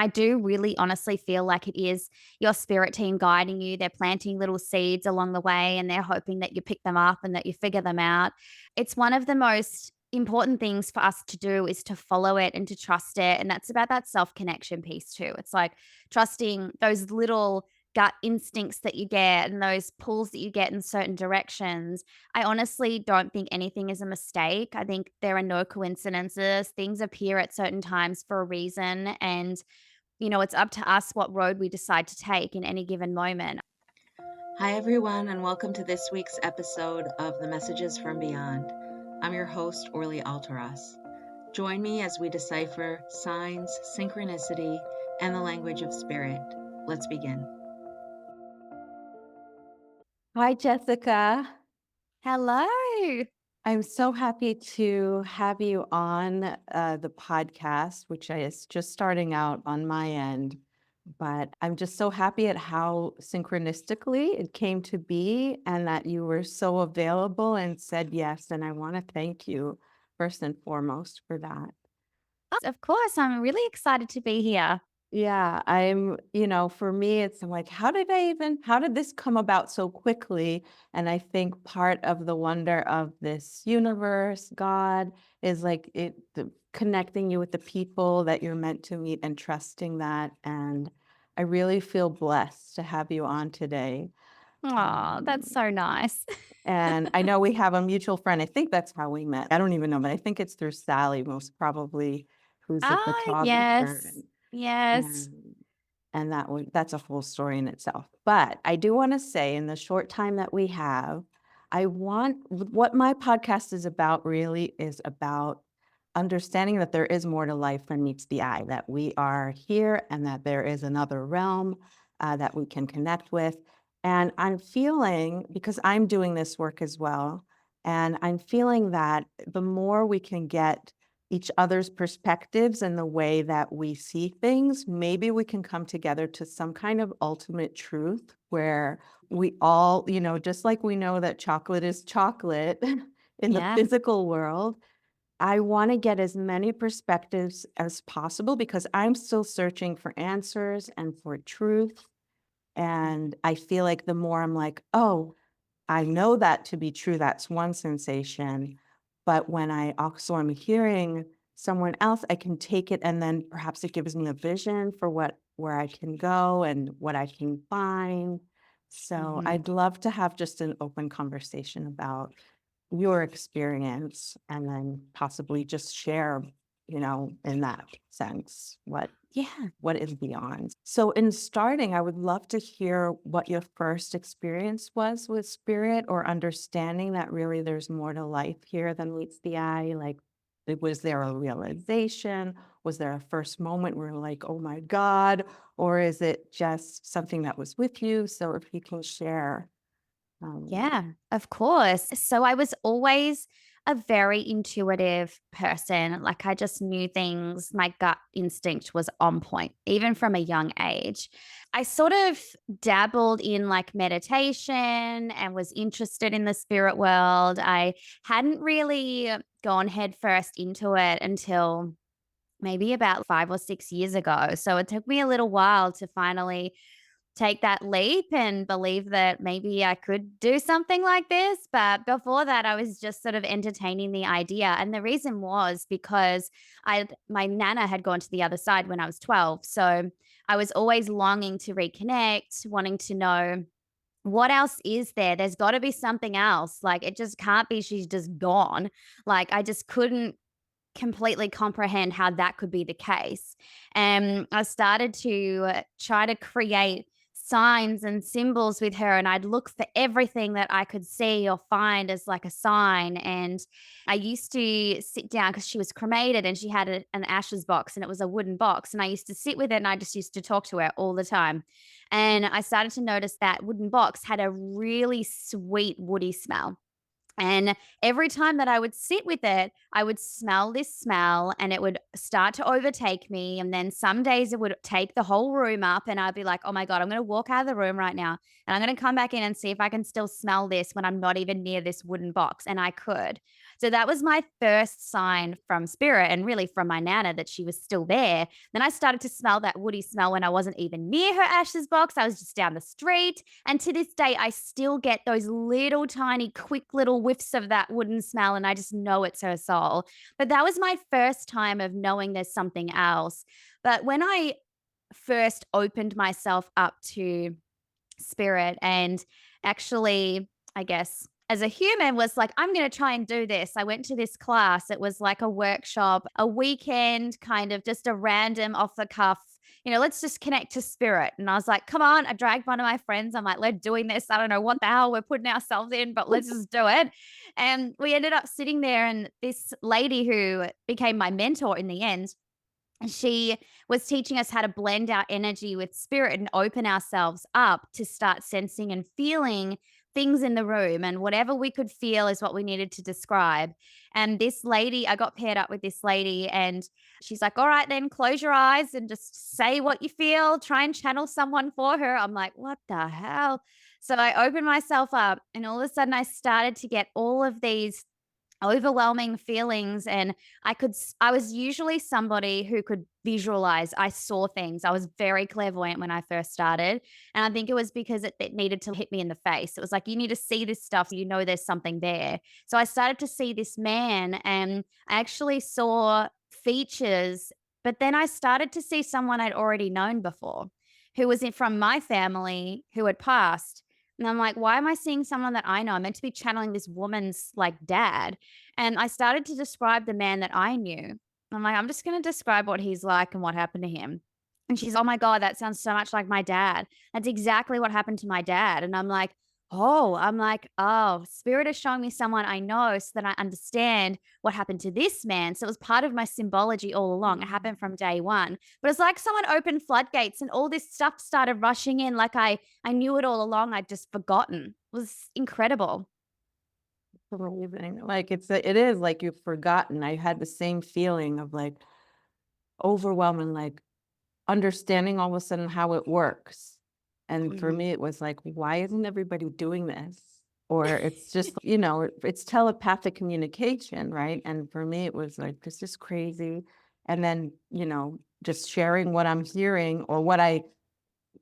I do really honestly feel like it is your spirit team guiding you. They're planting little seeds along the way and they're hoping that you pick them up and that you figure them out. It's one of the most important things for us to do is to follow it and to trust it. And that's about that self connection piece too. It's like trusting those little gut instincts that you get and those pulls that you get in certain directions. I honestly don't think anything is a mistake. I think there are no coincidences. Things appear at certain times for a reason. And it's up to us what road we decide to take in any given moment. Hi, everyone, and welcome to this week's episode of the Messages from Beyond. I'm your host, Orly Alteras. Join me as we decipher signs, synchronicity, and the language of spirit. Let's begin. Hi, Jessica. Hello. I'm so happy to have you on the podcast, which is just starting out on my end. But I'm just so happy at how synchronistically it came to be and that you were so available and said yes. And I want to thank you first and foremost for that. Of course, I'm really excited to be here. Yeah, for me, I'm like, how did this come about so quickly? And I think part of the wonder of this universe, God, is like connecting you with the people that you're meant to meet and trusting that. And I really feel blessed to have you on today. Oh, Um, that's so nice. and I know we have a mutual friend. I think that's how we met. I don't even know, but I think it's through Sally, most probably, who's a Ah, photographer. yes. Yes. And that's a whole story in itself. But I do wanna say in the short time that we have, I want what my podcast is about really is about understanding that there is more to life than meets the eye, that we are here and that there is another realm, that we can connect with. And I'm feeling, because I'm doing this work as well, and I'm feeling that the more we can get each other's perspectives and the way that we see things, maybe we can come together to some kind of ultimate truth where we all, just like we know that chocolate is chocolate in the Yeah. physical world, I want to get as many perspectives as possible because I'm still searching for answers and for truth. And I feel like the more I'm like, oh, I know that to be true, that's one sensation, but when I also am hearing someone else, I can take it and then perhaps it gives me a vision for where I can go and what I can find. So Mhm. I'd love to have just an open conversation about your experience and then possibly just share, in that sense, Yeah. what is beyond. So in starting, I would love to hear what your first experience was with spirit or understanding that really there's more to life here than meets the eye. Like, was there a realization? Was there a first moment where you're like, oh my God? Or is it just something that was with you? So if you can share. Um, Yeah, of course. So I was always a very intuitive person. Like I just knew things, my gut instinct was on point, even from a young age. I sort of dabbled in like meditation and was interested in the spirit world. I hadn't really gone headfirst into it until maybe about 5 or 6 years ago. So it took me a little while to finally take that leap and believe that maybe I could do something like this. But before that, I was just sort of entertaining the idea. And the reason was because my nana had gone to the other side when I was 12. So I was always longing to reconnect, wanting to know what else is there? There's got to be something else. Like it just can't be she's just gone. Like I just couldn't completely comprehend how that could be the case. And I started to try to create signs and symbols with her, and I'd look for everything that I could see or find as like a sign. And I used to sit down because she was cremated and she had an ashes box and it was a wooden box. And I used to sit with it and I just used to talk to her all the time. And I started to notice that wooden box had a really sweet woody smell. And every time that I would sit with it, I would smell this smell and it would start to overtake me. And then some days it would take the whole room up, and I'd be like, oh my God, I'm going to walk out of the room right now and I'm going to come back in and see if I can still smell this when I'm not even near this wooden box. And I could. So that was my first sign from spirit and really from my nana that she was still there. Then I started to smell that woody smell when I wasn't even near her ashes box. I was just down the street. And to this day, I still get those little tiny, quick little whiffs of that wooden smell. And I just know it's her soul. But that was my first time of knowing there's something else. But when I first opened myself up to spirit and actually, I guess, as a human was like, I'm going to try and do this. I went to this class. It was like a workshop, a weekend, kind of just a random off the cuff, let's just connect to spirit. And I was like, come on. I dragged one of my friends. I'm like, let's doing this. I don't know what the hell we're putting ourselves in, but let's just do it. And we ended up sitting there, and this lady who became my mentor in the end, she was teaching us how to blend our energy with spirit and open ourselves up to start sensing and feeling things in the room. And whatever we could feel is what we needed to describe. And this lady, I got paired up with this lady, and she's like, all right, then close your eyes and just say what you feel. Try and channel someone for her. I'm like, what the hell? So I opened myself up, and all of a sudden I started to get all of these overwhelming feelings. And I was usually somebody who could visualize. I saw things. I was very clairvoyant when I first started, and I think it was because it needed to hit me in the face. It was like, you need to see this stuff, there's something there. So I started to see this man, and I actually saw features, but then I started to see someone I'd already known before, who was from my family, who had passed. And I'm like, why am I seeing someone that I know? I'm meant to be channeling this woman's like dad. And I started to describe the man that I knew. I'm like, I'm just going to describe what he's like and what happened to him. And she's, oh my God, that sounds so much like my dad. That's exactly what happened to my dad. And I'm like, oh, spirit is showing me someone I know so that I understand what happened to this man. So it was part of my symbology all along. It happened from day one. But it's like someone opened floodgates and all this stuff started rushing in. Like I knew it all along. I'd just forgotten. It was incredible. Amazing. Like it is like you've forgotten. I had the same feeling of like overwhelming, like understanding all of a sudden how it works. And for Mhm. me, it was like, why isn't everybody doing this? Or it's just, it's telepathic communication, right? And for me, it was like, this is crazy. And then, just sharing what I'm hearing or what I,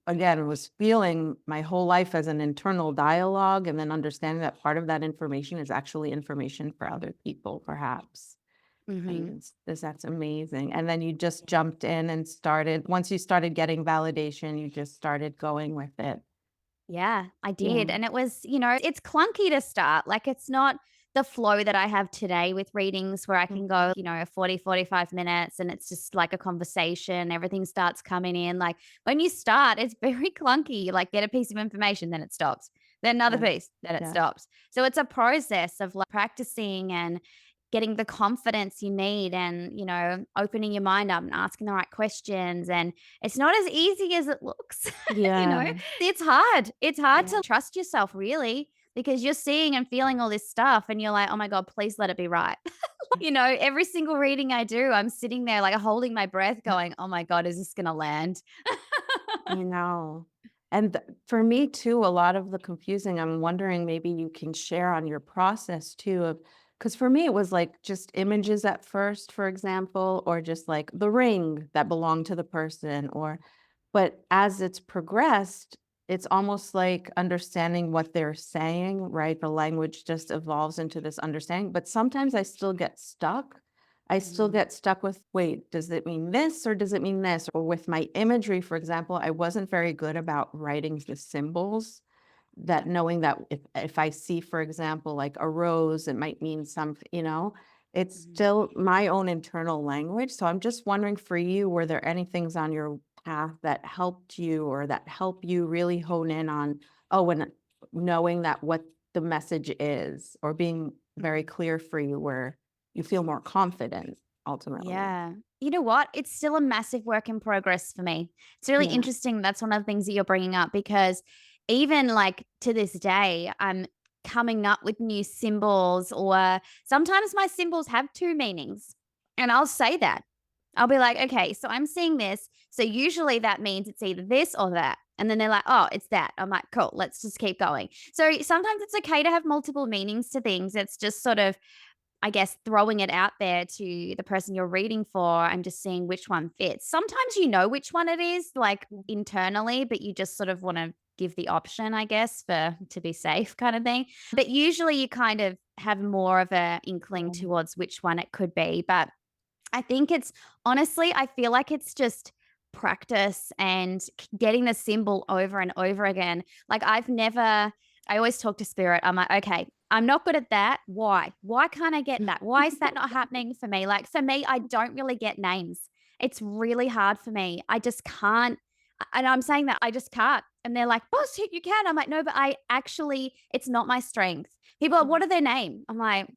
again, was feeling my whole life as an internal dialogue, and then understanding that part of that information is actually information for other people, perhaps. Mhm. And that's amazing. And then you just jumped in and once you started getting validation, you just started going with it. Yeah, I did. Yeah. And it was, it's clunky to start. Like it's not the flow that I have today with readings where I can Mhm. go, 40, 45 minutes and it's just like a conversation. Everything starts coming in. Like when you start, it's very clunky. You like get a piece of information, then it stops. Then another Yeah. piece, then it Yeah. stops. So it's a process of like practicing and getting the confidence you need and, opening your mind up and asking the right questions. And it's not as easy as it looks, you know? Yeah. It's hard. It's hard Yeah. to trust yourself really because you're seeing and feeling all this stuff and you're like, "Oh my God, please let it be right." Every single reading I do, I'm sitting there like holding my breath going, "Oh my God, is this gonna land?" I know. And for me too, a lot of the confusing, I'm wondering maybe you can share on your process too of, because for me it was like just images at first, for example, or just like the ring that belonged to the person, but as it's progressed, it's almost like understanding what they're saying, right? The language just evolves into this understanding, but sometimes I still get stuck. I still Mhm, get stuck with, wait, does it mean this or does it mean this? Or with my imagery, for example, I wasn't very good about writing the symbols, that knowing that if I see, for example, like a rose, it might mean something. It's mhm, still my own internal language. So I'm just wondering for you, were there any things on your path that helped you or that help you really hone in on, oh, and knowing that what the message is, or being very mhm. clear for you where you feel more confident ultimately? Yeah. You know what? It's still a massive work in progress for me. It's really Yeah. interesting. That's one of the things that you're bringing up because even like to this day, I'm coming up with new symbols, or sometimes my symbols have two meanings. And I'll say that. I'll be like, okay, so I'm seeing this. So usually that means it's either this or that. And then they're like, oh, it's that. I'm like, cool, let's just keep going. So sometimes it's okay to have multiple meanings to things. It's just sort of I guess, throwing it out there to the person you're reading for and just seeing which one fits. Sometimes you know which one it is, like, internally, but you just sort of wanna give the option, I guess, for to be safe kind of thing. But usually you kind of have more of a inkling Yeah. towards which one it could be, but I think it's honestly, I feel like it's just practice and getting the symbol over and over again. Like, I always talk to spirit. I'm like, okay, I'm not good at that. Why? Why can't I get that? Why is that not happening for me? Like, for me, I don't really get names. It's really hard for me. I just can't. And I'm saying that I just can't. And they're like, boss, you can. I'm like, no, but I actually, it's not my strength. People are, what are their name? I'm like,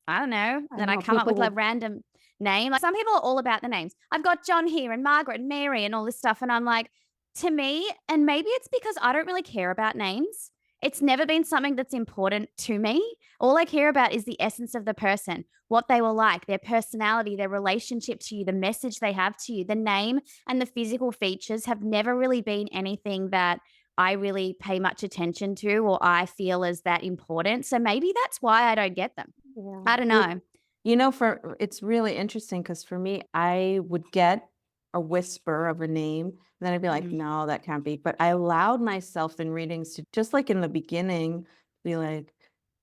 I don't know. I Then I know come up with a people. random name. Like, some people are all about the names. I've got John here and Margaret and Mary and all this stuff. And I'm like, to me, and maybe it's because I don't really care about names. It's never been something that's important to me. All I care about is the essence of the person, what they were like, their personality, their relationship to you, the message they have to you. The name and the physical features have never really been anything that I really pay much attention to or I feel is that important. So maybe that's why I don't get them. Yeah. I don't know. For it's really interesting because for me, I would get a whisper of a name, and then I'd be like, Mhm. "No, that can't be." But I allowed myself in readings to, just like in the beginning, be like,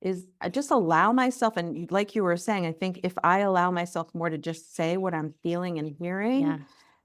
is I just allow myself, and like you were saying, I think if I allow myself more to just say what I'm feeling and hearing, Yeah.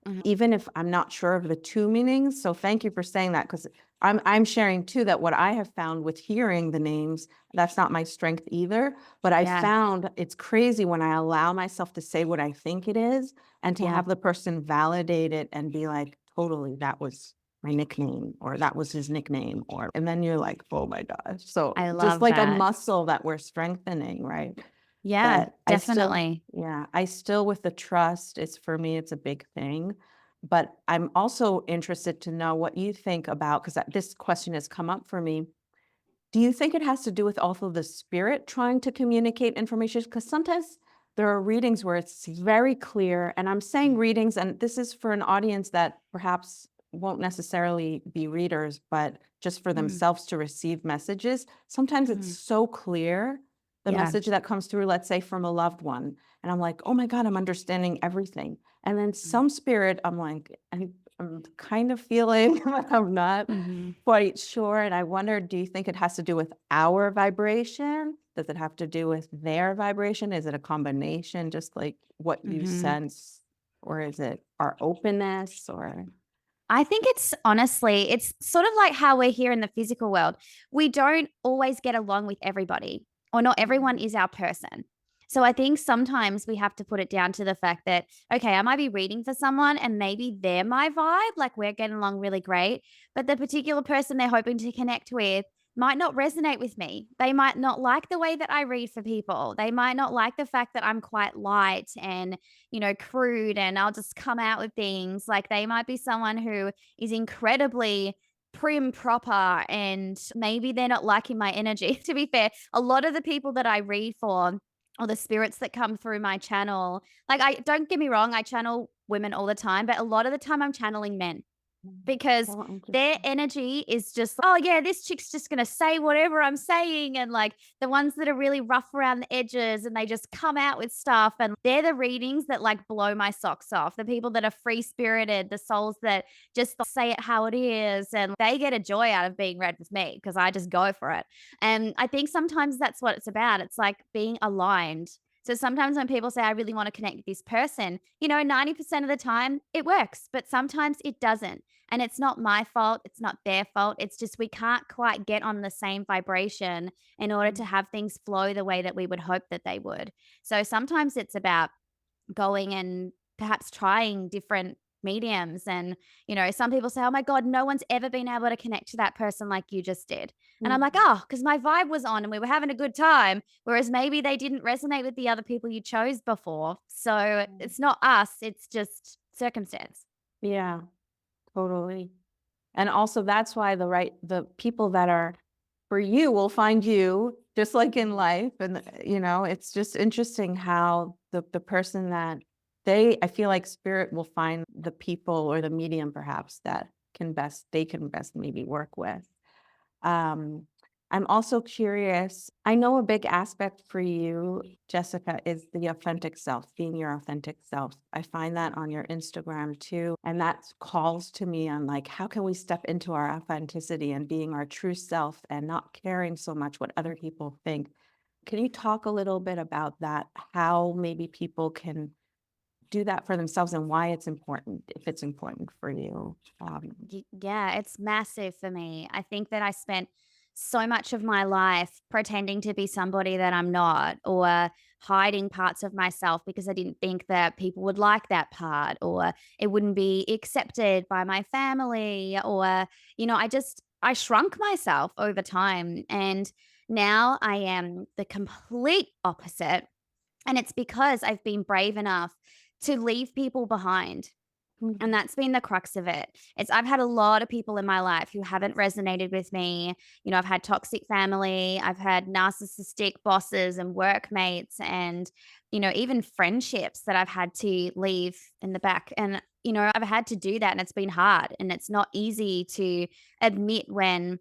Mhm. even if I'm not sure of the 2 meanings. So thank you for saying that, because I'm sharing too that what I have found with hearing the names, that's not my strength either, but I Yeah. found it's crazy when I allow myself to say what I think it is and to Yeah. have the person validate it and be like, "Totally, that was my nickname," or "That was his nickname," or and then you're like, "Oh my gosh." So I just love like a that. muscle that we're strengthening, right? Yeah, But definitely. I still with the trust, it's for me, it's a big thing. But I'm also interested to know what you think about, because this question has come up for me. Do you think it has to do with also the spirit trying to communicate information? Because sometimes there are readings where it's very clear, and I'm saying readings, and this is for an audience that perhaps won't necessarily be readers, but just for Mhm. themselves to receive messages. Sometimes it's Mhm. so clear, the Yeah. message that comes through, let's say from a loved one. And I'm like, oh my God, I'm understanding everything. And then Mhm. some spirit, I'm like, I'm kind of feeling, but I'm not Mhm. quite sure, and I wonder, do you think it has to do with our vibration? Does it have to do with their vibration? Is it a combination, just like what you Mhm. sense? Or is it our openness or I think it's honestly, it's sort of like how we're here in the physical world. We don't always get along with everybody, or not everyone Mhm. is our person. So I think sometimes we have to put it down to the fact that, okay, I might be reading for someone and maybe they're my vibe, like we're getting along really great, but the particular person they're hoping to connect with might not resonate with me. They might not like the way that I read for people. They might not like the fact that I'm quite light and crude and I'll just come out with things. Like, they might be someone who is incredibly prim proper and maybe they're not liking my energy. To be fair, a lot of the people that I read for or the spirits that come through my channel, like, I don't get me wrong, I channel women all the time, but a lot of the time I'm channeling men because so their interesting? energy is just, oh yeah, this chick's just going to say whatever I'm saying. And like the ones that are really rough around the edges and they just come out with stuff. And they're the readings that like blow my socks off. The people that are free spirited, the souls that just say it how it is. And they get a joy out of being read with me because I just go for it. And I think sometimes that's what it's about. It's like being aligned. So sometimes when people say, I really want to connect with this person, 90% of the time it works, but sometimes it doesn't. And it's not my fault, it's not their fault. It's just we can't quite get on the same vibration in order to have things flow the way that we would hope that they would. So sometimes it's about going and perhaps trying different mediums. And, some people say, oh my God, no one's ever been able to connect to that person like you just did. And I'm like, Mhm. oh, because my vibe was on and we were having a good time. Whereas maybe they didn't resonate with the other people you chose before. So it's not us, it's just circumstance. Yeah, totally. And also that's why the people that are for you will find you just like in life. And it's just interesting how the person that I feel like spirit will find the people or the medium perhaps that they can best maybe work with. Um, I'm also curious. I know a big aspect for you, Jessica, is the authentic self, being your authentic self. I find that on your Instagram too. And that calls to me on like, how can we step into our authenticity and being our true self and not caring so much what other people think? Can you talk a little bit about that? How maybe people can do that for themselves and why it's important, if it's important for you? Yeah, it's massive for me. I think that I spent so much of my life pretending to be somebody that I'm not, or hiding parts of myself because I didn't think that people would like that part, or it wouldn't be accepted by my family, or, I shrunk myself over time. And now I am the complete opposite. And it's because I've been brave enough to leave people behind, and Mhm. that's been the crux of it. It's I've had a lot of people in my life who haven't resonated with me. I've had toxic family, I've had narcissistic bosses and workmates, and, even friendships that I've had to leave in the back. And, I've had to do that, and it's been hard, and it's not easy to admit when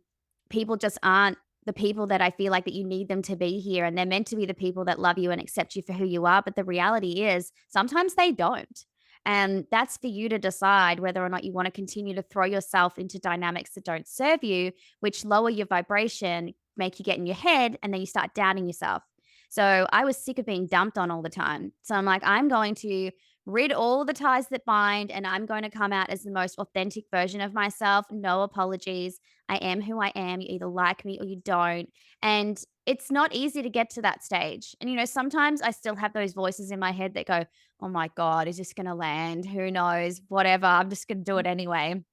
people just aren't the people that I feel like that you need them to be here, and they're meant to be the people that love you and accept you for who you are. But the reality is sometimes they don't. And that's for you to decide whether or not you want to continue to throw yourself into dynamics that don't serve you, which lower your vibration, make you get in your head, and then you start doubting yourself. So I was sick of being dumped on all the time. So I'm like, I'm going to rid all the ties that bind, and I'm going to come out as the most authentic version of myself. No apologies. I am who I am. You either like me or you don't. And it's not easy to get to that stage. And, sometimes I still have those voices in my head that go, oh my God, is this going to land? Who knows? Whatever. I'm just going to do it anyway.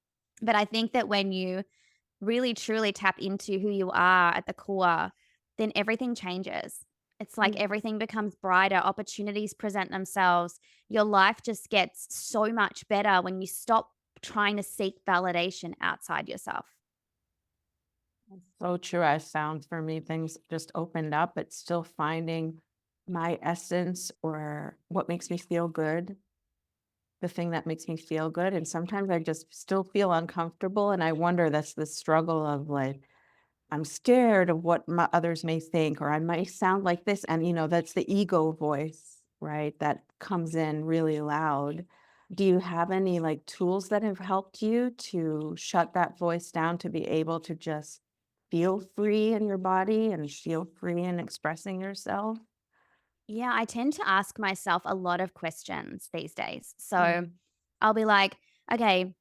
But I think that when you really truly tap into who you are at the core, then everything changes. It's like Yeah. everything becomes brighter, opportunities present themselves. Your life just gets so much better when you stop trying to seek validation outside yourself. So true. As sounds for me, things just opened up, but still finding my essence or what makes me feel good, the thing that makes me feel good. And sometimes I just still feel uncomfortable. And I wonder that's the struggle of like, I'm scared of what others may think, or I might sound like this. And, that's the ego voice, right? That comes in really loud. Do you have any like tools that have helped you to shut that voice down to be able to just feel free in your body and feel free in expressing yourself? Yeah, I tend to ask myself a lot of questions these days. So Mm, I'll be like, okay,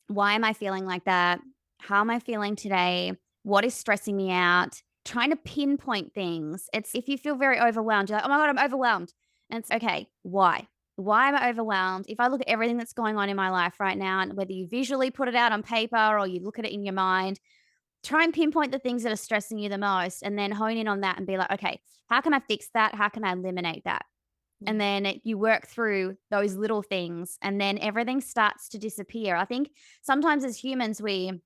why am I feeling like that? How am I feeling today? What is stressing me out? Trying to pinpoint things. It's if you feel very overwhelmed, you're like, oh my God, I'm overwhelmed. And it's okay. Why? Why am I overwhelmed? If I look at everything that's going on in my life right now, and whether you visually put it out on paper or you look at it in your mind, try and pinpoint the things that are stressing you the most and then hone in on that and be like, okay, how can I fix that? How can I eliminate that? And mm, then you work through those little things and then everything starts to disappear. I think sometimes as humans, we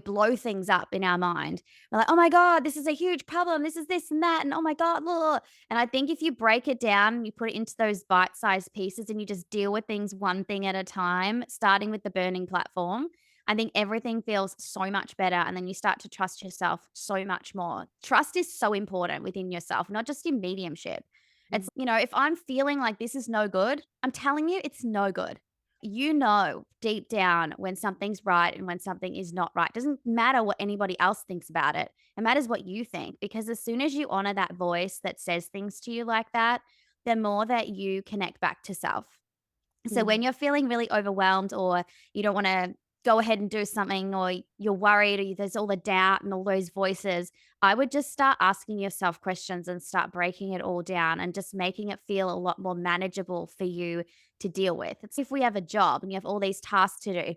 blow things up in our mind. We're like, oh my God, this is a huge problem. This is this and that. And oh my God. Blah, blah, blah." And I think if you break it down and you put it into those bite sized pieces and you just deal with things one thing at a time, starting with the burning platform, I think everything feels so much better. And then you start to trust yourself so much more. Trust is so important within yourself, not just in mediumship. mm. If I'm feeling like this is no good, I'm telling you it's no good. You know deep down when something's right and when something is not right. Doesn't matter what anybody else thinks about it. It matters what you think, because as soon as you honor that voice that says things to you like that, the more that you connect back to self. So Yeah. when you're feeling really overwhelmed, or you don't want to go ahead and do something, or you're worried, or there's all the doubt and all those voices, I would just start asking yourself questions and start breaking it all down and just making it feel a lot more manageable for you to deal with. It's if we have a job and you have all these tasks to do,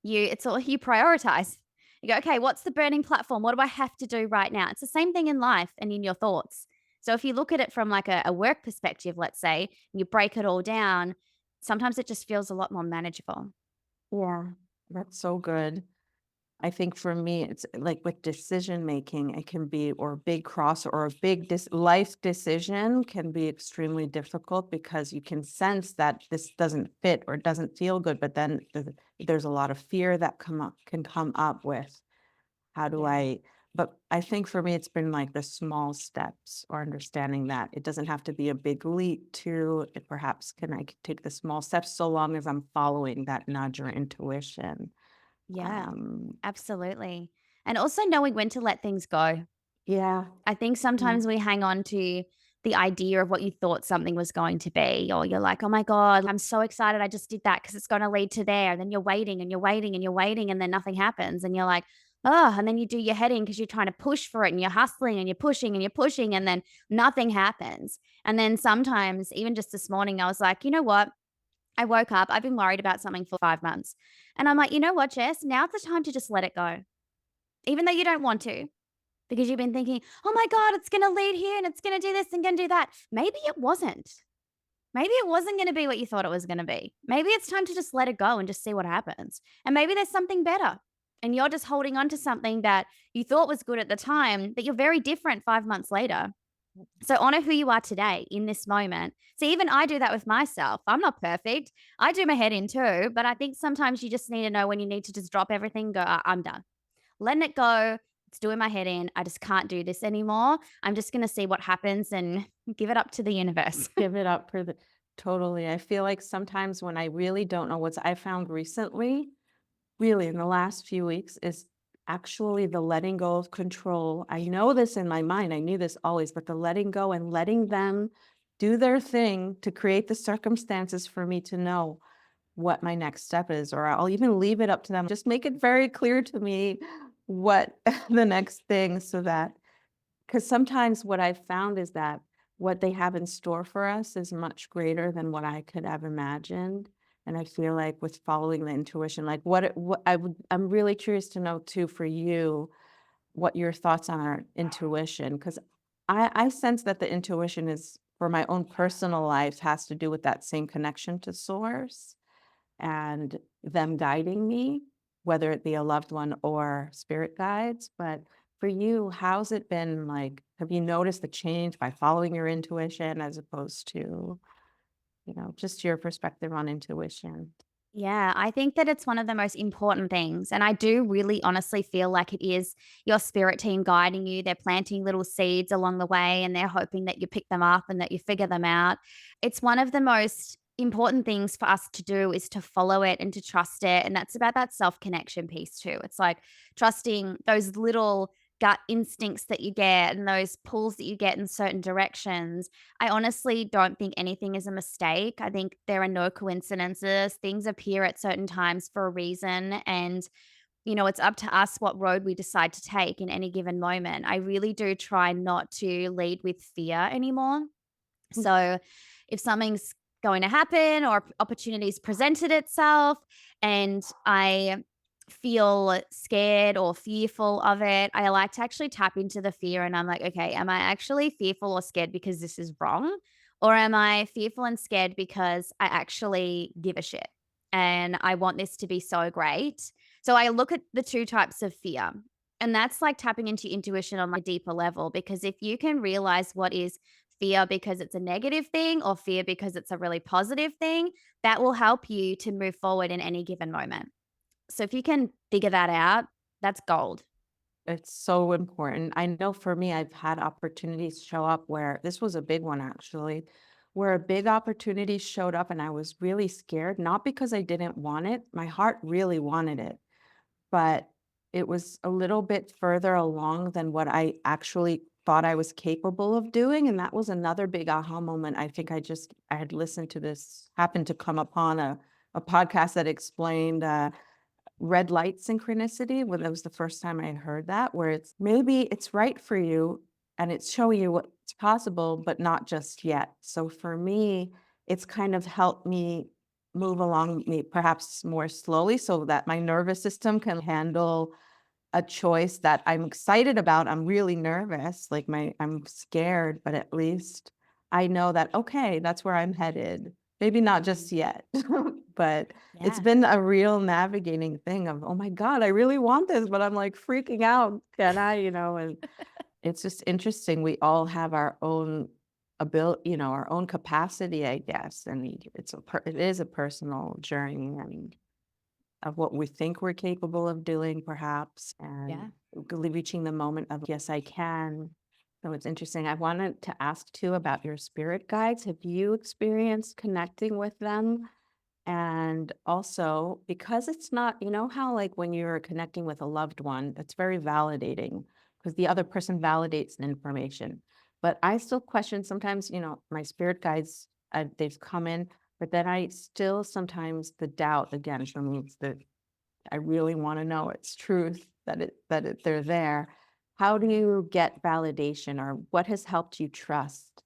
it's all you prioritize. You go, okay, what's the burning platform? What do I have to do right now? It's the same thing in life and in your thoughts. So if you look at it from like a work perspective, let's say, and you break it all down, sometimes it just feels a lot more manageable. Yeah, that's so good. I think for me, it's like with decision making, it can be, or a big cross or a big life decision can be extremely difficult because you can sense that this doesn't fit or doesn't feel good. But then there's a lot of fear that can come up with how do Yeah. I But I think for me, it's been like the small steps or understanding that it doesn't have to be a big leap to it perhaps can I could take the small steps so long as I'm following that nudge or intuition. Yeah, Um, absolutely. And also knowing when to let things go. yeah. I think Yeah. sometimes we hang on to the idea of what you thought something was going to be, or you're like, oh my God, I'm so excited. I just did that because it's going to lead to there. And then you're waiting and you're waiting and you're waiting, and then nothing happens. And you're like, oh, and then you do your head in because you're trying to push for it and you're hustling and you're pushing and you're pushing, and then nothing happens. And then sometimes, even just this morning, I was like, you know what? I woke up, I've been worried about something for 5 months. And I'm like, you know what, Jess? Now's the time to just let it go, even though you don't want to, because you've been thinking, "Oh my god, it's gonna lead here and it's gonna do this and gonna do that." Maybe it wasn't. Maybe it wasn't gonna be what you thought it was gonna be. Maybe it's time to just let it go and just see what happens. And maybe there's something better. And you're just holding on to something that you thought was good at the time, but you're very different 5 months later. So honor who you are today in this moment. So even I do that with myself. I'm not perfect. I do my head in too, but I think sometimes you just need to know when you need to just drop everything, go, I'm done, letting it go. It's doing my head in. I just can't do this anymore. I'm just going to see what happens and give it up to the universe. Give it up for the totally. I feel like sometimes when I really don't know what's I found recently, really in the last few weeks, is actually the letting go of control. I know this in my mind. I knew this always, but the letting go and letting them do their thing to create the circumstances for me to know what my next step is, or I'll even leave it up to them. Just make it very clear to me what the next thing so that because sometimes what I've found is that what they have in store for us is much greater than what I could have imagined. And I feel like with following the intuition, like what I'm really curious to know too for you, what your thoughts on our intuition, because I sense that the intuition is for my own personal life has to do with that same connection to source and them guiding me, whether it be a loved one or spirit guides. But for you, how's it been like? Have you noticed the change by following your intuition as opposed to, just your perspective on intuition? Yeah, I think that it's one of the most important things. And I do really honestly feel like it is your spirit team guiding you. They're planting little seeds along the way and they're hoping that you pick them up and that you figure them out. It's one of the most important things for us to do is to follow it and to trust it. And that's about that self connection piece too. It's like trusting those little gut instincts that you get and those pulls that you get in certain directions. I honestly don't think anything is a mistake. I think there are no coincidences. Things appear at certain times for a reason. And, it's up to us what road we decide to take in any given moment. I really do try not to lead with fear anymore. Mm. So if something's going to happen or opportunities presented itself and I feel scared or fearful of it, I like to actually tap into the fear and I'm like, okay, am I actually fearful or scared because this is wrong? Or am I fearful and scared because I actually give a shit and I want this to be so great? So I look at the two types of fear. And that's like tapping into intuition on a deeper level because if you can realize what is fear because it's a negative thing or fear because it's a really positive thing, that will help you to move forward in any given moment. So if you can figure that out, that's gold. It's so important. I know for me, I've had opportunities show up where this was a big one actually, where a big opportunity showed up and I was really scared, not because I didn't want it. My heart really wanted it, but it was a little bit further along than what I actually thought I was capable of doing, and that was another big aha moment. I had listened to this happened to come upon a podcast that explained, red light synchronicity, when that was the first time I heard that, where it's maybe it's right for you and it's showing you what's possible, but not just yet. So for me, it's kind of helped me move along me perhaps more slowly so that my nervous system can handle a choice that I'm excited about. I'm really nervous, like I'm scared, but at least I know that, okay, that's where I'm headed. Maybe not Mhm. just yet, but it's Yeah. been a real navigating thing of, oh my God, I really want this, but I'm like freaking out. Can I, and it's just interesting. We all have our own ability, our own capacity, I guess. And it is a personal journey. And of what we think we're capable of doing, perhaps, and Yeah. reaching the moment of, yes, I can. So it's interesting. I wanted to ask too about your spirit guides. Have you experienced connecting with them? And also, because it's not, you know how like when you're connecting with a loved one, it's very validating because the other person validates the information. But I still question sometimes, my spirit guides, they've come in, but then I still sometimes the doubt again for me, it's that I really want to know it's truth they're there. How do you get validation, or what has helped you trust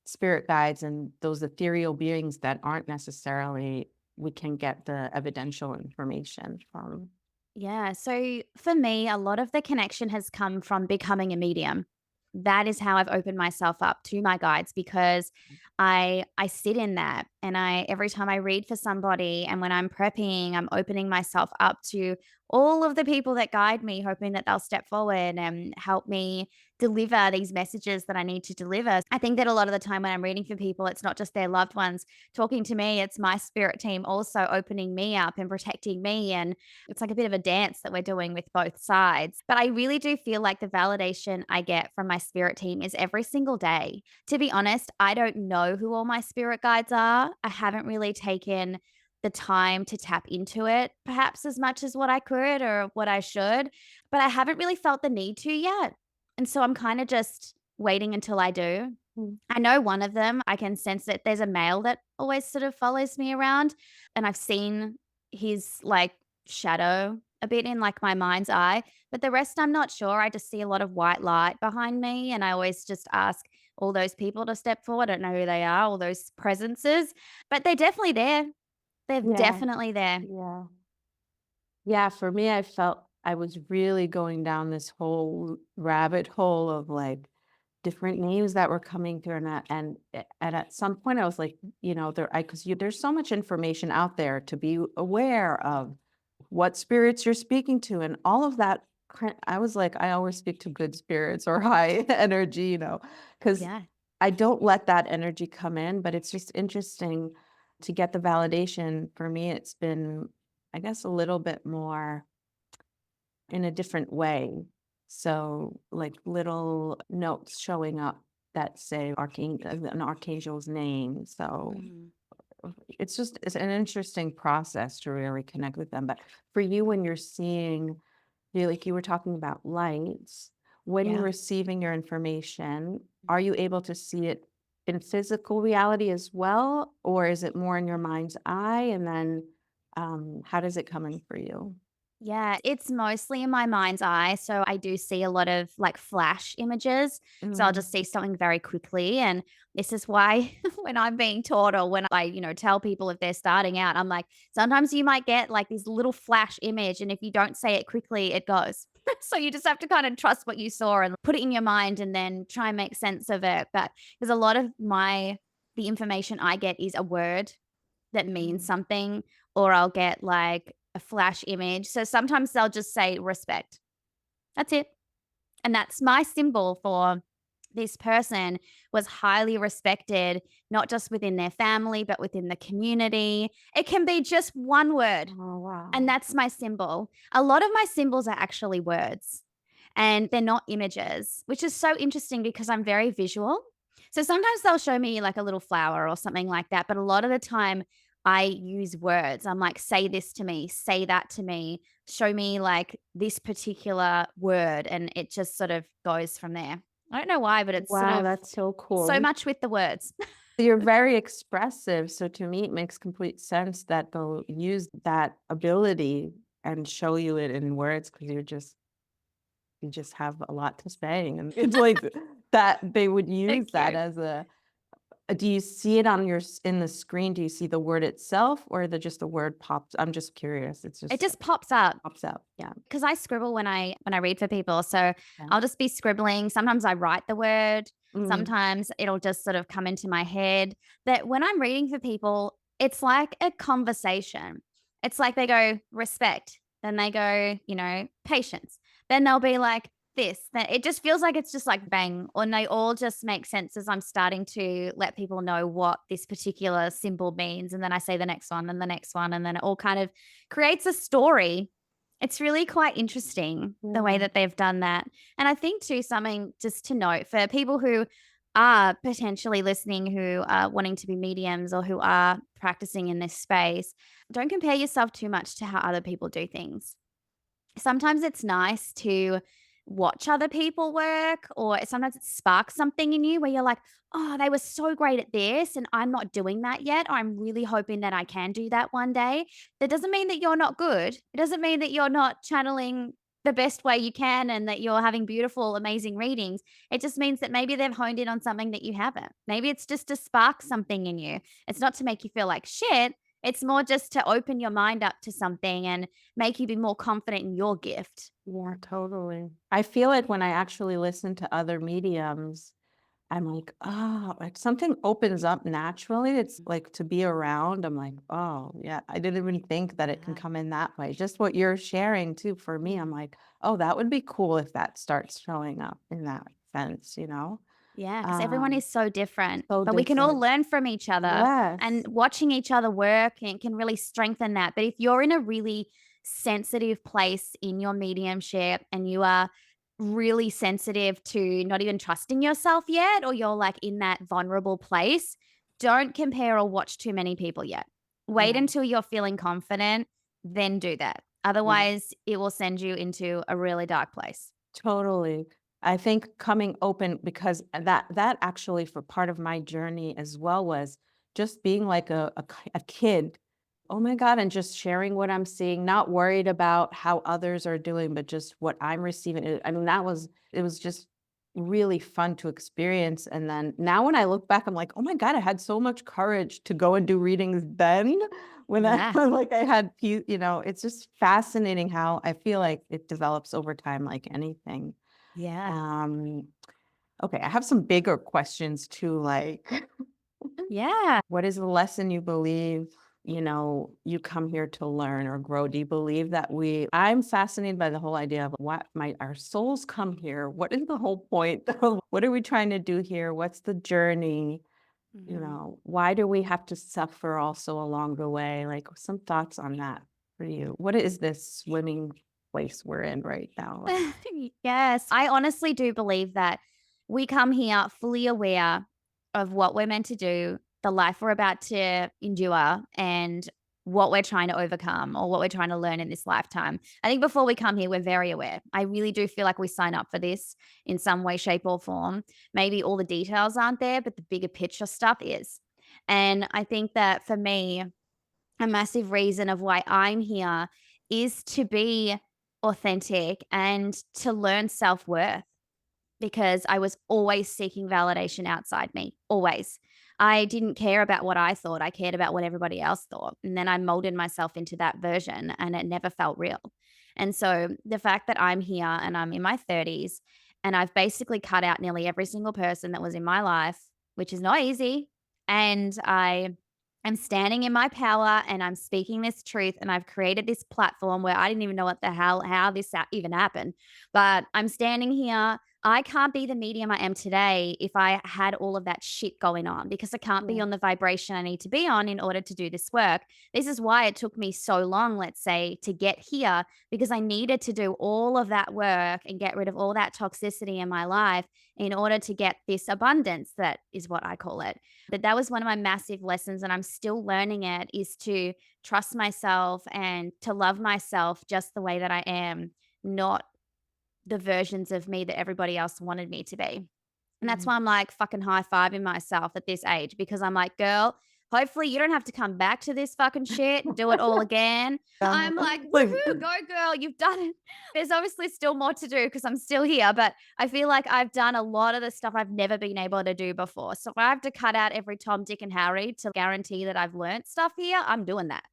spirit guides and those ethereal beings that aren't necessarily we can get the evidential information from? Yeah. So for me, a lot of the connection has come from becoming a medium. That is how I've opened myself up to my guides because I sit in that and I every time I read for somebody and when I'm prepping, I'm opening myself up to all of the people that guide me, hoping that they'll step forward and help me deliver these messages that I need to deliver. I think that a lot of the time when I'm reading for people, it's not just their loved ones talking to me, it's my spirit team also opening me up and protecting me. And it's like a bit of a dance that we're doing with both sides. But I really do feel like the validation I get from my spirit team is every single day. To be honest, I don't know who all my spirit guides are. I haven't really taken the time to tap into it, perhaps as much as what I could or what I should, but I haven't really felt the need to yet. And so I'm kind of just waiting until I do. Mm. I know one of them, I can sense that there's a male that always sort of follows me around, and I've seen his, like, shadow a bit in, like, my mind's eye, but the rest I'm not sure. I just see a lot of white light behind me, and I always just ask all those people to step forward. I don't know who they are, all those presences, but they're definitely there. They're Yeah, definitely there. yeah. Yeah, for me, I felt I was really going down this whole rabbit hole of like different names that were coming through, and at some point I was like, there's so much information out there to be aware of what spirits you're speaking to, and all of that. I was like, I always speak to good spirits or high energy, because Yeah. I don't let that energy come in. But it's just interesting to get the validation. For me, it's been, I guess, a little bit more in a different way. So, like little notes showing up that say an archangel's name. So Mhm. it's an interesting process to really connect with them. But for you, when you're seeing, like you were talking about lights, when you're Yeah. receiving your information, are you able to see it in physical reality as well, or is it more in your mind's eye? And then, how does it come in for you? Yeah, it's mostly in my mind's eye. So I do see a lot of like flash images. So I'll Mm. just see something very quickly. And this is why when I'm being taught or when I, tell people if they're starting out, I'm like, sometimes you might get like this little flash image. And if you don't say it quickly, it goes. So you just have to kind of trust what you saw and put it in your mind and then try and make sense of it. But there's a lot of the information I get is a word that means Mm. something, or I'll get like a flash image. So sometimes they'll just say respect. That's it. And that's my symbol for this person was highly respected, not just within their family, but within the community. It can be just one word. Oh, And wow. that's my symbol. A lot of my symbols are actually words and they're not images, which is so interesting because I'm very visual. So sometimes they'll show me like a little flower or something like that. But a lot of the time, I use words. I'm like, say this to me, say that to me, show me like this particular word. And it just sort of goes from there. I don't know why, but it's sort Wow, of that's so so cool. much with the words. You're very expressive, so to me, it makes complete sense that they'll use that ability and show you it in words because you just have a lot to say, and it's like that they would use Thank that you. as a do you see it on in the screen? Do you see the word itself or just the word pops? I'm just curious. It's It just just pops up. pops out. Yeah. 'Cause I scribble when I read for people, so Yeah. I'll just be scribbling. Sometimes I write the word, Mm. sometimes it'll just sort of come into my head. That when I'm reading for people, it's like a conversation. It's like they go, "Respect," then they go, "Patience." Then they'll be like, this, then it just feels like it's just like bang, and they all just make sense as I'm starting to let people know what this particular symbol means. And then I say the next one and the next one, and then it all kind of creates a story. It's really quite interesting the way Yeah. that they've done that. And I think, too, something just to note for people who are potentially listening, who are wanting to be mediums or who are practicing in this space, don't compare yourself too much to how other people do things. Sometimes it's nice to watch other people work, or sometimes it sparks something in you where you're like, oh, they were so great at this and I'm not doing that yet. I'm really hoping that I can do that one day. That doesn't mean that you're not good. It doesn't mean that you're not channeling the best way you can and that you're having beautiful, amazing readings. It just means that maybe they've honed in on something that you haven't. Maybe it's just to spark something in you. It's not to make you feel like shit. It's more just to open your mind up to something and make you be more confident in your gift. Yeah, totally. I feel like when I actually listen to other mediums, I'm like, oh, like something opens up naturally. It's like to be around. I'm like, oh, yeah, I didn't even think that it can Yeah. come in that way. Just what you're sharing too, for me, I'm like, oh, that would be cool if that starts showing up in that sense, you know? Yeah, because everyone Um, is so different, so but we can all different. learn from each other, Yes. and watching each other work and can really strengthen that. But if you're in a really sensitive place in your mediumship and you are really sensitive to not even trusting yourself yet, or you're like in that vulnerable place, don't compare or watch too many people yet. Wait Yeah. until you're feeling confident, then do that. Yeah. Otherwise, it will send you into a really dark place. Totally. I think coming open because that actually for part of my journey as well was just being like a kid. Oh my God, and just sharing what I'm seeing, not worried about how others are doing, but just what I'm receiving. I mean, it was just really fun to experience. And then now when I look back, I'm like, oh my God, I had so much courage to go and do readings then when I Yeah. like I had it's just fascinating how I feel like it develops over time like anything. Yeah. Um, okay, I have some bigger questions too, like Yeah. what is the lesson you believe, you come here to learn or grow? Do you believe that I'm fascinated by the whole idea of what my our souls come here. What is the whole point? What are we trying to do here? What's the journey? Mhm. Why do we have to suffer also along the way? Like some thoughts on that for you. What is this swimming place we're in right now? Like, Yes, I honestly do believe that we come here fully aware of what we're meant to do, the life we're about to endure, and what we're trying to overcome or what we're trying to learn in this lifetime. I think before we come here, we're very aware. I really do feel like we sign up for this in some way, shape, or form. Maybe all the details aren't there, but the bigger picture stuff is. And I think that for me, a massive reason of why I'm here is to be authentic and to learn self worth because I was always seeking validation outside me, always. I didn't care about what I thought. I cared about what everybody else thought. And then I molded myself into that version and it never felt real. And so the fact that I'm here and I'm in my 30s and I've basically cut out nearly every single person that was in my life, which is not easy. And I am standing in my power and I'm speaking this truth. And I've created this platform where I didn't even know what the hell, how this even happened. But I'm standing here. I can't be the medium I am today if I had all of that shit going on because I can't be yeah. on the vibration I need to be on in order to do this work. This is why it took me so long, let's say, to get here because I needed to do all of that work and get rid of all that toxicity in my life in order to get this abundance that is what I call it. But that was one of my massive lessons and I'm still learning it is to trust myself and to love myself just the way that I am, not the versions of me that everybody else wanted me to be. And that's Mhm. why I'm like fucking high fiving myself at this age because I'm like, girl, hopefully you don't have to come back to this fucking shit and do it all again. I'm like, Like, woohoo, go girl, you've done it. There's obviously still more to do because I'm still here, but I feel like I've done a lot of the stuff I've never been able to do before. So if I have to cut out every Tom, Dick, and Harry to guarantee that I've learnt stuff here, I'm doing that.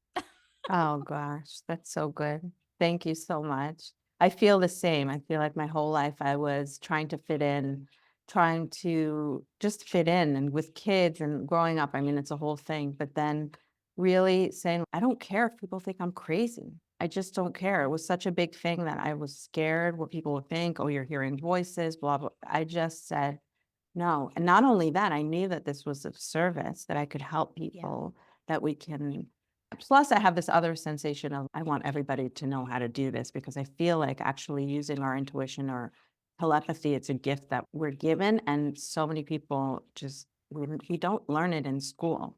oh gosh, that's so good. Thank you so much. I feel the same. I feel like my whole life I was trying to fit in, trying to just fit in and with kids and growing up. I mean, it's a whole thing. But then really saying, I don't care if people think I'm crazy. I just don't care. It was such a big thing that I was scared what people would think. Oh, you're hearing voices, blah, blah. I just said no. And not only that, I knew that this was of service, that I could help Yeah. people, that we can. Plus, I have this other sensation of I want everybody to know how to do this because I feel like actually using our intuition or telepathy, it's a gift that we're given. And so many people just, we don't learn it in school.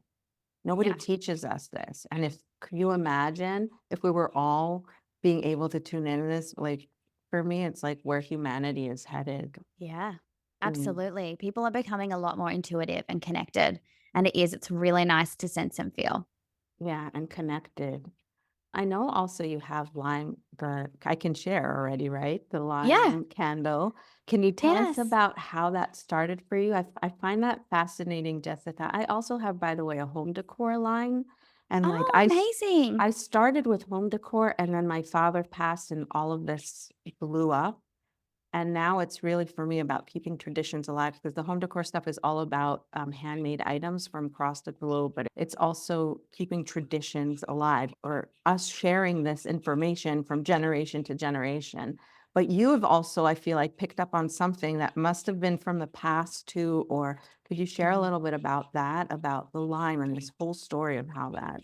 Nobody Yeah. teaches us this, and if could you imagine if we were all being able to tune in this, like, for me, it's like where humanity is headed. Yeah. Mm, Absolutely. People are becoming a lot more intuitive and connected. And it is, it's really nice to sense and feel. yeah, and connected. I know also you have lime the I can share already, right? The Yeah. lime candle. Can you tell us Yes. about how that started for you? I find that fascinating, Jessica. I also have, by the way, a home decor line, and, like, Oh, amazing. I started with home decor, and then my father passed, and all of this blew up. And now it's really for me about keeping traditions alive because the home decor stuff is all about handmade items from across the globe, but it's also keeping traditions alive or us sharing this information from generation to generation. But you have also, I feel like, picked up on something that must have been from the past too, or could you share a Mhm. little bit about that, about the lime and this whole story of how that?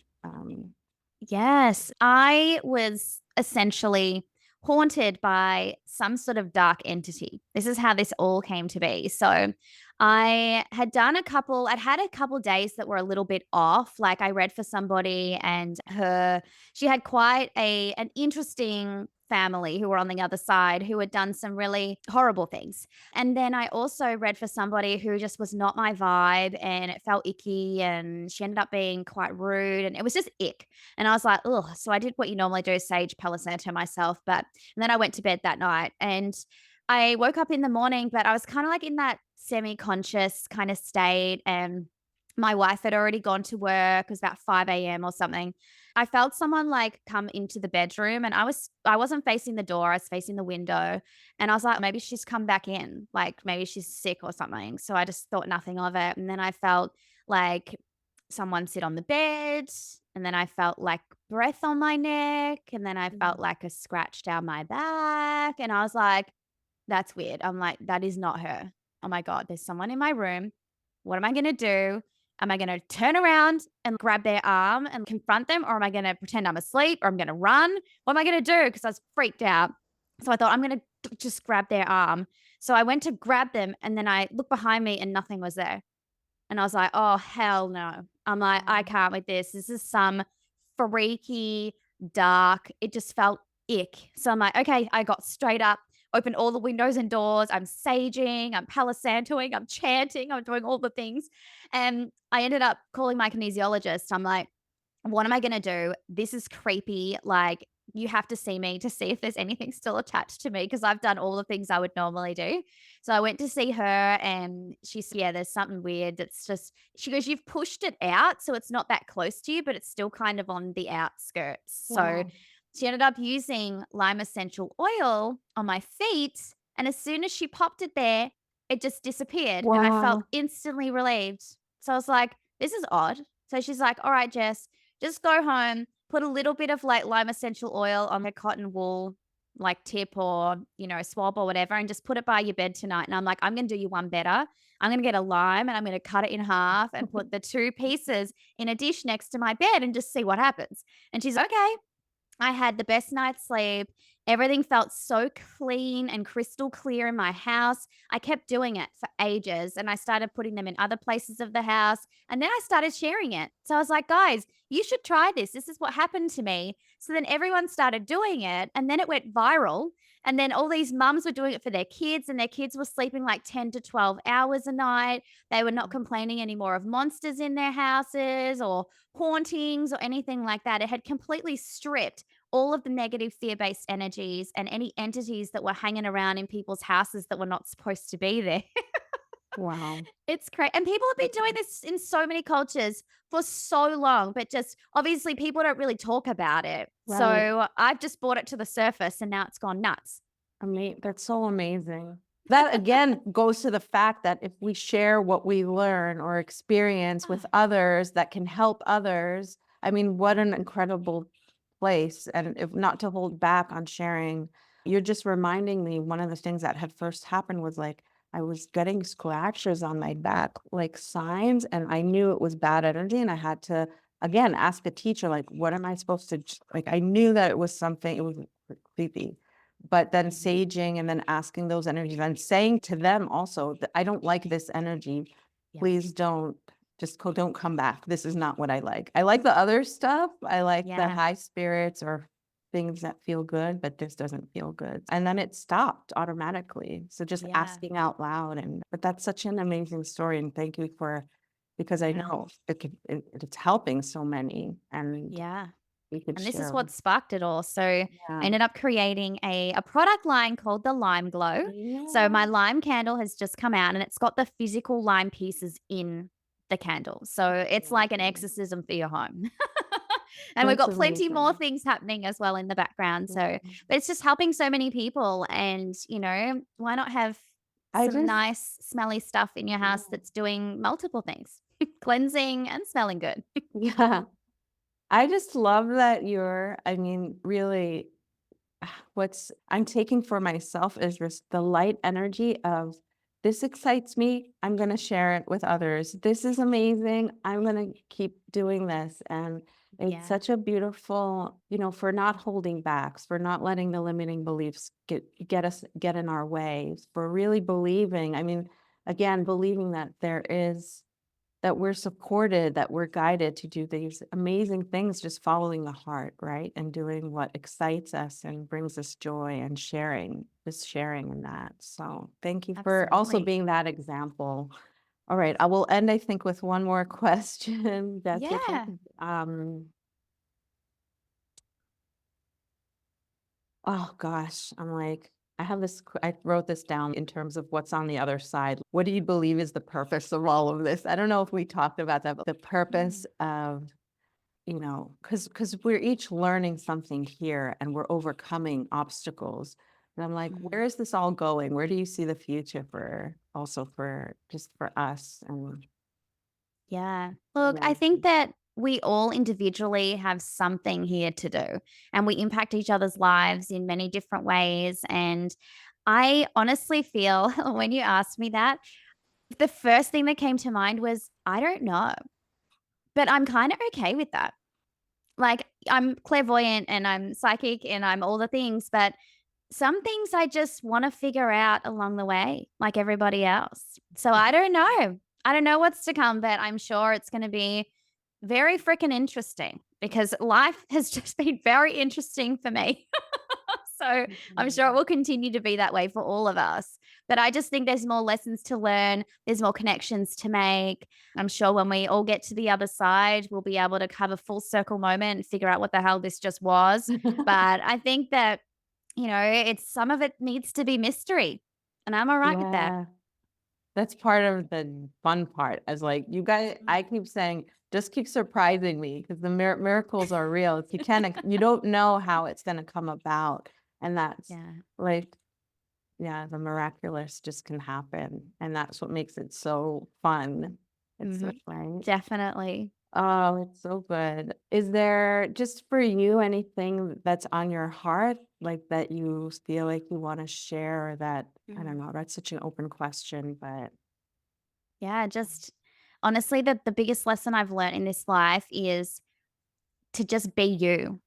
Yes, I was essentially haunted by some sort of dark entity. This is how this all came to be. So, I'd had a couple days that were a little bit off. Like I read for somebody and she had quite an interesting family who were on the other side who had done some really horrible things. And then I also read for somebody who just was not my vibe and it felt icky and she ended up being quite rude and it was just ick. And I was like, "Ugh." So I did what you normally do, sage Palo Santo myself, but and then I went to bed that night and I woke up in the morning, but I was kind of like in that semi-conscious kind of state and my wife had already gone to work. It was about 5 a.m. or something. I felt someone like come into the bedroom and I wasn't facing the door, I was facing the window. And I was like, maybe she's come back in, like maybe she's sick or something. So I just thought nothing of it. And then I felt like someone sit on the bed, and then I felt like breath on my neck, and then I felt like a scratch down my back, and I was like, "That's weird." I'm like, "That is not her. Oh my god, there's someone in my room. What am I gonna do? Am I gonna turn around and grab their arm and confront them, or am I gonna pretend I'm asleep, or I'm gonna run? What am I gonna do?" Because I was freaked out. So I thought, "I'm gonna just grab their arm." So I went to grab them, and then I looked behind me, and nothing was there. And I was like, "Oh, hell no." I'm like, "I Um, can't with this. This is some freaky, dark." It just felt ick. So I'm like, "Okay." I got straight up, opened all the windows and doors. I'm saging, I'm palo santoing, I'm chanting, I'm doing all the things. And I ended up calling my kinesiologist. I'm like, what am I gonna do? This is creepy. Like, you have to see me to see if there's anything still attached to me because I've done all the things I would normally do. So I went to see her and she said, "Yeah, there's something weird. It's just," she goes, "You've pushed it out. So it's not that close to you, but it's still kind of on the outskirts." So wow. she ended up using lime essential oil on my feet. And as soon as she popped it there, it just disappeared. And I felt Wow. instantly relieved. So I was like, this is odd. So she's like, "All right, Jess, just go home, put a little bit of like lime essential oil on a cotton wool like tip or, swab or whatever, and just put it by your bed tonight." And I'm like, "I'm going to do you one better. I'm going to get a lime and I'm going to cut it in half and put the two pieces in a dish next to my bed and just see what happens." And she's okay. I had the best night's sleep. Everything felt so clean and crystal clear in my house. I kept doing it for ages and I started putting them in other places of the house. And then I started sharing it. So I was like, guys, you should try this. This is what happened to me. So then everyone started doing it and then it went viral. And then all these mums were doing it for their kids and their kids were sleeping like 10 to 12 hours a night. They were not complaining anymore of monsters in their houses or hauntings or anything like that. It had completely stripped all of the negative fear-based energies and any entities that were hanging around in people's houses that were not supposed to be there. Wow. It's crazy, and people have been doing this in so many cultures for so long, but just obviously people don't really talk about it. Right. So I've just brought it to the surface and now it's gone nuts. That's so amazing. That again goes to the fact that if we share what we learn or experience with Ah, others that can help others, I mean, what an incredible place, and if not to hold back on sharing. You're just reminding me one of the things that had first happened was like I was getting scratches on my back, like signs, and I knew it was bad energy, and I had to again ask a teacher, like, what am I supposed to like? I knew that it was something, it was creepy. But then Mhm. saging and then asking those energies and saying to them also that I don't like this energy. Yeah. Please don't come back. This is not what I like. I like the other stuff. I like the Yeah. high spirits or things that feel good, but this doesn't feel good. And then it stopped automatically. So just Yeah. asking out loud, but that's such an amazing story. And thank you for, because I know it's helping so many and Yeah. we could And this is share. what sparked it all. So I Yeah. ended up creating a product line called the Lime Glow. So Yeah. my lime candle has just come out and it's got the physical lime pieces in the candle. So it's like an Amazing. exorcism for your home. And we've That's got plenty more amazing. things happening as well in the background. So, Yeah. but it's just helping so many people. And, why not have I some just nice smelly stuff in your house yeah. that's doing multiple things, cleansing and smelling good? Yeah. I just love that I mean, really, what's I'm taking for myself is just the light energy of this excites me. I'm going to share it with others. This is amazing. I'm going to keep doing this. And it's Yeah. such a beautiful, for not holding back, for not letting the limiting beliefs get in our way, for really believing. I mean, again, believing that we're supported, that we're guided to do these amazing things, just following the heart, right? And doing what excites us and brings us joy and just sharing in that. So thank you for also Absolutely. being that example. All right, I will end, I think, with one more question, Jessica. Yeah. Um, Oh gosh, I wrote this down in terms of what's on the other side. What do you believe is the purpose of all of this? I don't know if we talked about that, but the purpose Mm. of, because we're each learning something here and we're overcoming obstacles. And I'm like, Mhm. where is this all going? Where do you see the future for just for us? And Yeah. Look, I yeah. think that we all individually have something here to do and we impact each other's lives in many different ways. And I honestly feel when you asked me that, the first thing that came to mind was, I don't know, but I'm kind of okay with that. Like, I'm clairvoyant and I'm psychic and I'm all the things, but some things I just want to figure out along the way, like everybody else. So I don't know. I don't know what's to come, but I'm sure it's going to be very freaking interesting because life has just been very interesting for me. So I'm sure it will continue to be that way for all of us. But I just think there's more lessons to learn, there's more connections to make. I'm sure when we all get to the other side, we'll be able to have a full circle moment and figure out what the hell this just was. But I think that it's some of it needs to be mystery, and I'm all right with that. Yeah. That's part of the fun part, as like, you guys Mhm. I keep saying, "Just keep surprising me because the miracles are real." You don't know how it's gonna come about, and that's, Yeah. like yeah, the miraculous just can happen, and that's what makes it so fun. It's so Mhm. right? Definitely. Oh, it's so good. Is there, just for you, anything that's on your heart, like, that you feel like you wanna share or that I don't Mhm. know, that's such an open question, but Yeah, just honestly, the biggest lesson I've learned in this life is to just be you.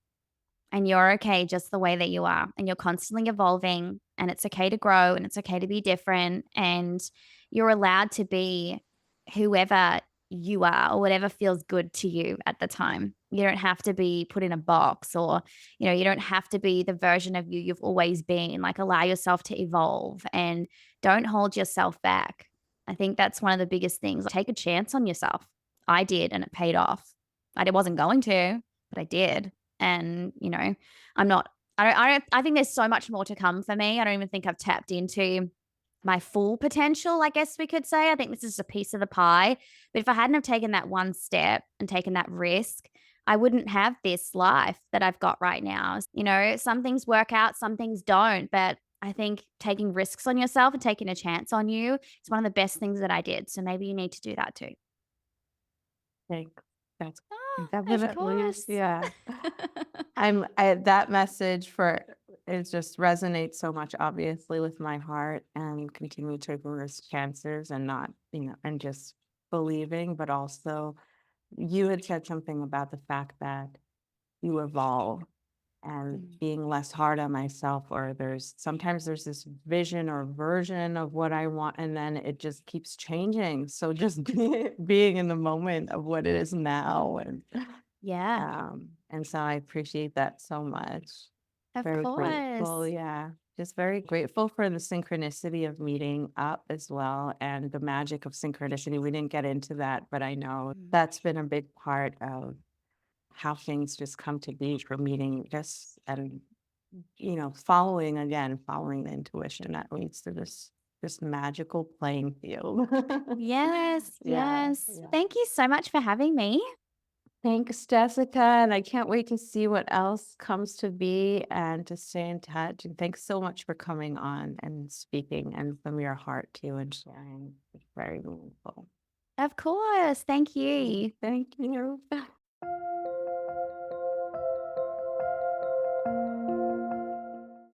And you're okay just the way that you are. And you're constantly evolving. And it's okay to grow and it's okay to be different. And you're allowed to be whoever you are or whatever feels good to you at the time. You don't have to be put in a box or, you don't have to be the version of you you've always been. Like, allow yourself to evolve and don't hold yourself back. I think that's one of the biggest things. Take a chance on yourself. I did, and it paid off. I wasn't going to, but I did. And, I'm not I think there's so much more to come for me. I don't even think I've tapped into my full potential, I guess we could say. I think this is a piece of the pie. But if I hadn't have taken that one step and taken that risk, I wouldn't have this life that I've got right now. Some things work out, some things don't. But I think taking risks on yourself and taking a chance on you is one of the best things that I did. So maybe you need to do that too. thanks. That's Oh, of definitely, course. yeah. That message for it just resonates so much, obviously, with my heart and continue to reverse cancers and not, and just believing, but also you had said something about the fact that you evolve and Mm. being less hard on myself, or sometimes there's this vision or version of what I want, and then it just keeps changing. So just being in the moment of what it is now, Yeah, and so I appreciate that so much. of Very grateful, course. yeah. Just very grateful for the synchronicity of meeting up as well and the magic of synchronicity. We didn't get into that, but I know Mm. that's been a big part of how things just come to be for meeting just and following the intuition that leads to this magical playing field. Yes, Yeah, yes. yeah. Thank you so much for having me. Thanks, Jessica, and I can't wait to see what else comes to be and to stay in touch. And thanks so much for coming on and speaking and from your heart too and sharing. It's very meaningful. Of course. Thank Yeah, you. thank you.